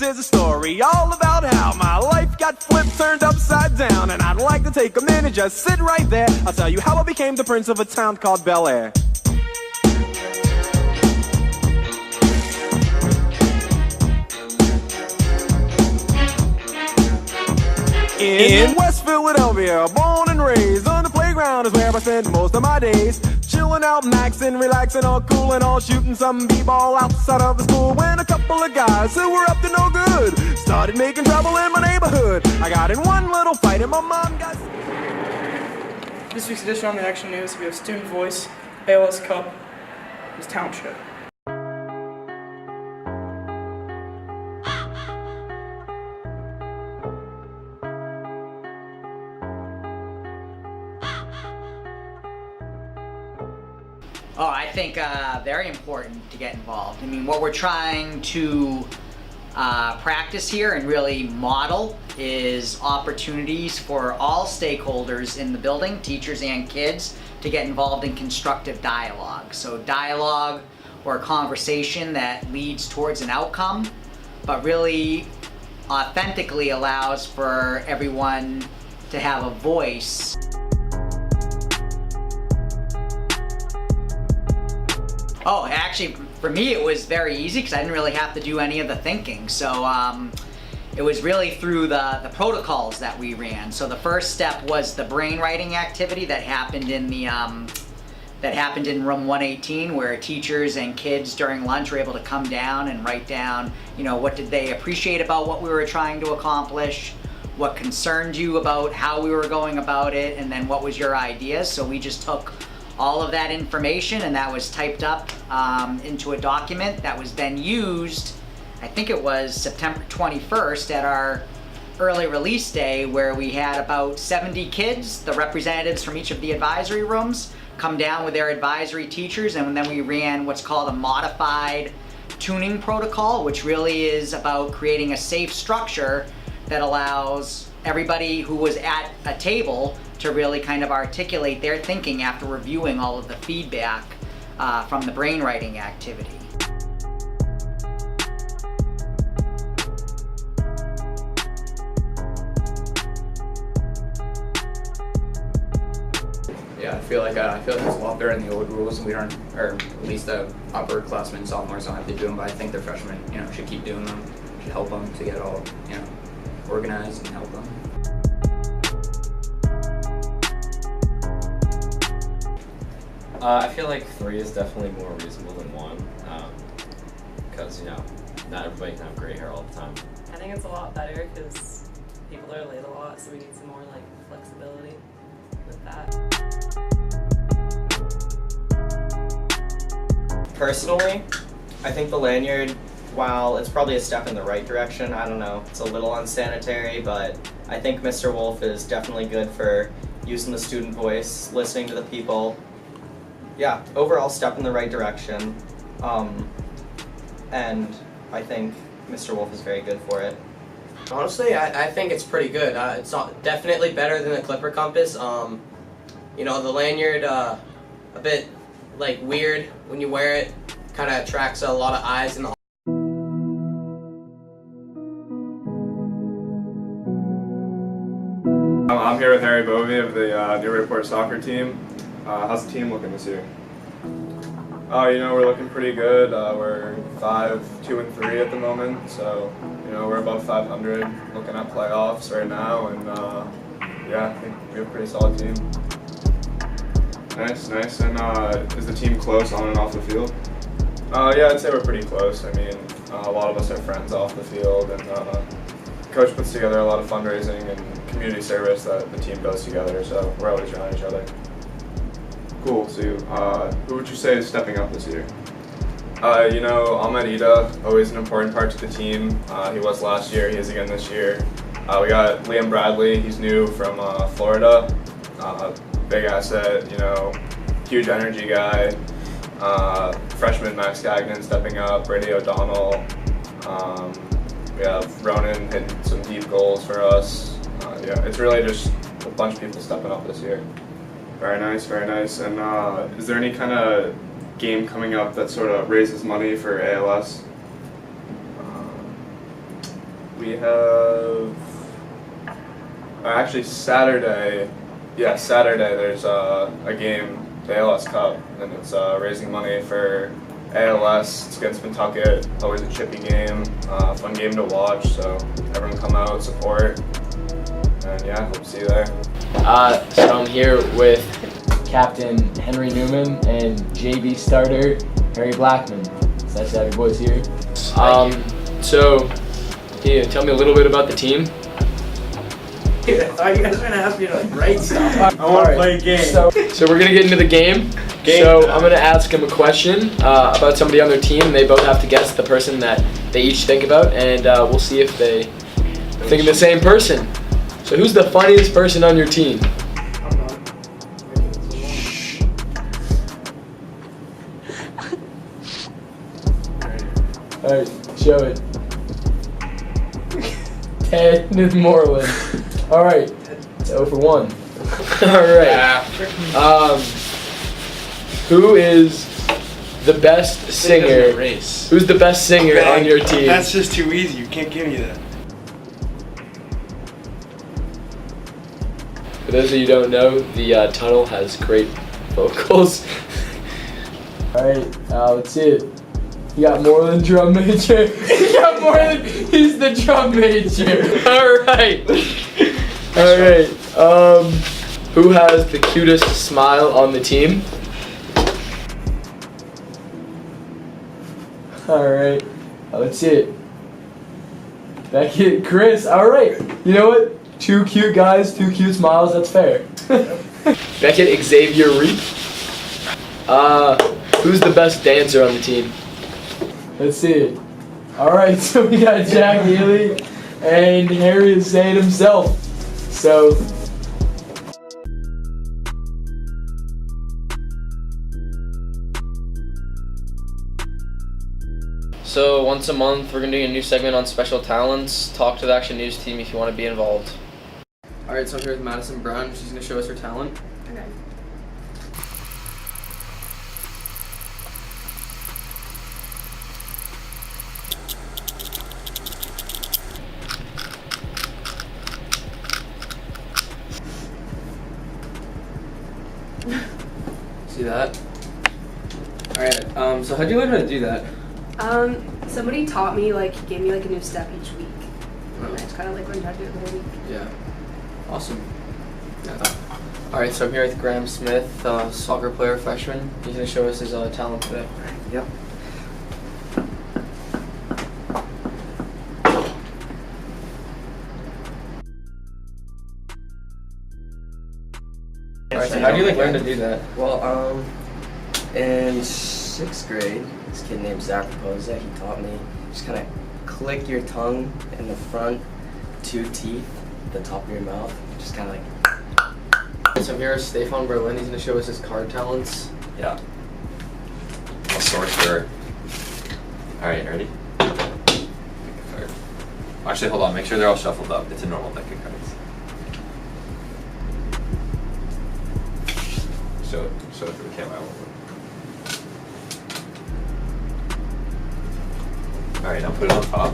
is a story all about how my life got flipped, turned upside down. And I'd like to take a minute, just sit right there. I'll tell you how I became the prince of a town called Bel Air. In West Philadelphia, born and raised, on the playground is where I spent most of my days. Chilling out, maxing, relaxing, all cool and all, shooting some b-ball outside of the school. When a couple of guys who were up to no good started making trouble in my neighborhood. I got in one little fight and my mom got... This week's edition on the Action News, we have Student Voice, ALS Cup, and Township. Oh, I think very important to get involved. I mean, what we're trying to practice here and really model is opportunities for all stakeholders in the building, teachers and kids, to get involved in constructive dialogue. So dialogue or conversation that leads towards an outcome, but really authentically allows for everyone to have a voice. Oh, actually, for me it was very easy because I didn't really have to do any of the thinking. So it was really through the protocols that we ran. So the first step was the brainwriting activity that happened in the room 118, where teachers and kids during lunch were able to come down and write down, you know, what did they appreciate about what we were trying to accomplish, what concerned you about how we were going about it, and then what was your idea. So we just took all of that information and that was typed up into a document that was then used, I think it was September 21st at our early release day, where we had about 70 kids, the representatives from each of the advisory rooms, come down with their advisory teachers, and then we ran what's called a modified tuning protocol, which really is about creating a safe structure that allows everybody who was at a table to really kind of articulate their thinking after reviewing all of the feedback from the brainwriting activity. Yeah, I feel like it's a lot better in the old rules, and we don't, or at least the upperclassmen and sophomores don't have to do them. But I think the freshmen, should keep doing them, should help them to get all, organized and help them. I feel like 3 is definitely more reasonable than 1, because not everybody can have gray hair all the time. I think it's a lot better because people are late a lot, so we need some more flexibility with that. Personally, I think the lanyard, while it's probably a step in the right direction, I don't know, it's a little unsanitary, but I think Mr. Wolf is definitely good for using the student voice, listening to the people. Yeah, overall step in the right direction, and I think Mr. Wolf is very good for it. Honestly, I think it's pretty good. It's definitely better than the Clipper Compass. The lanyard, a bit weird when you wear it, kind of attracts a lot of eyes in the I'm here with Harry Bovey of the Newburyport soccer team. How's the team looking this year? We're looking pretty good. We're 5-2-3 at the moment, so we're above 500. Looking at playoffs right now, and I think we have a pretty solid team. Nice. And is the team close on and off the field? Yeah, I'd say we're pretty close. I mean, a lot of us are friends off the field, and Coach puts together a lot of fundraising and community service that the team does together, so we're always around each other. Cool. So, who would you say is stepping up this year? Ahmed Ida, always an important part to the team. He was last year, he is again this year. We got Liam Bradley, he's new from Florida. Big asset, huge energy guy. Freshman Max Gagnon stepping up, Brady O'Donnell. We have Ronan hitting some deep goals for us. It's really just a bunch of people stepping up this year. Very nice. And is there any kind of game coming up that sort of raises money for ALS? We have actually Saturday. Yeah, Saturday. There's a game, the ALS Cup, and it's raising money for ALS. It's against Pentucket. Always a chippy game, fun game to watch. So everyone come out, support, and yeah, hope to see you there. So I'm here with Captain Henry Newman and JV starter Harry Blackman. So that's your boys here. So, yeah, tell me a little bit about the team. Dude, I thought you guys were gonna ask me to like write stuff. I want to play a game. So we're gonna get into the game. I'm gonna ask them a question about somebody on their team, and they both have to guess the person that they each think about, and we'll see if they think of the same person. So who's the funniest person on your team? Alright, show it. Ted Moreland. Alright, it's 0 for 1. Alright. Who is the best singer? Who's the best singer on your team? That's just too easy. You can't give me that. For those of you who don't know, the tunnel has great vocals. Alright, let's see it. You got Moreland drum major. You got Moreland, he's the drum major. Alright. Alright. Who has the cutest smile on the team? Alright. Let's see it. Beckett, Chris. Alright. You know what? 2 cute guys, 2 cute smiles, that's fair. Beckett, Xavier Reed. Who's the best dancer on the team? Let's see it. Alright, so we got Jack Healy and Harry is saying himself. So once a month we're gonna do a new segment on special talents. Talk to the Action News team if you want to be involved. Alright, so I'm here with Madison Brown. She's gonna show us her talent. Okay. See that? Alright, so how'd you learn how to do that? Somebody taught me, like, gave me like a new step each week. And I just kind of like learned how to do it the whole week. Yeah. Awesome. Yeah. Alright, so I'm here with Graham Smith, soccer player, freshman. He's gonna show us his talent today. Yep. Alright, so how do you like learn to do that? Well, in 6th grade, this kid named Zach Raposa, he taught me just kind of click your tongue in the front 2 teeth, the top of your mouth, just kind of like. So I'm here with Stefan Berlin. He's gonna show us his card talents. Yeah. I'll sorcerer. Alright, ready? Actually, hold on. Make sure they're all shuffled up. It's a normal deck of cards. Show it for the camera. Alright, now put it on top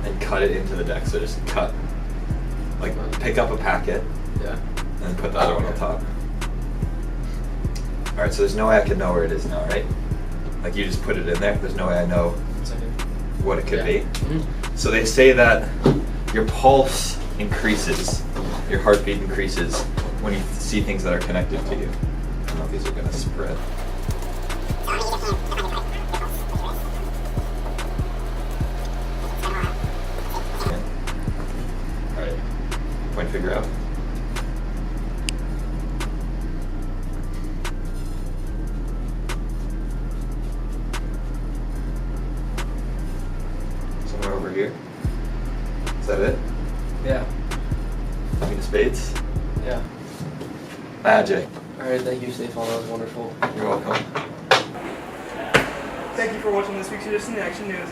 and cut it into the deck. So just cut. Like, pick up a packet. Yeah. And put the other one on top. Alright, so there's no way I can know where it is now, right? Like, you just put it in there. There's no way I know what it could be. Mm-hmm. So they say that your pulse increases, your heartbeat increases when you see things that are connected to you. I don't know if these are going to spread. Alright, point figure out. Somewhere over here. Is that it? Yeah. Queen of spades? Yeah. Magic. Alright, thank you, Stefan. That was wonderful. You're welcome. Thank you for watching this week's edition of the Action News.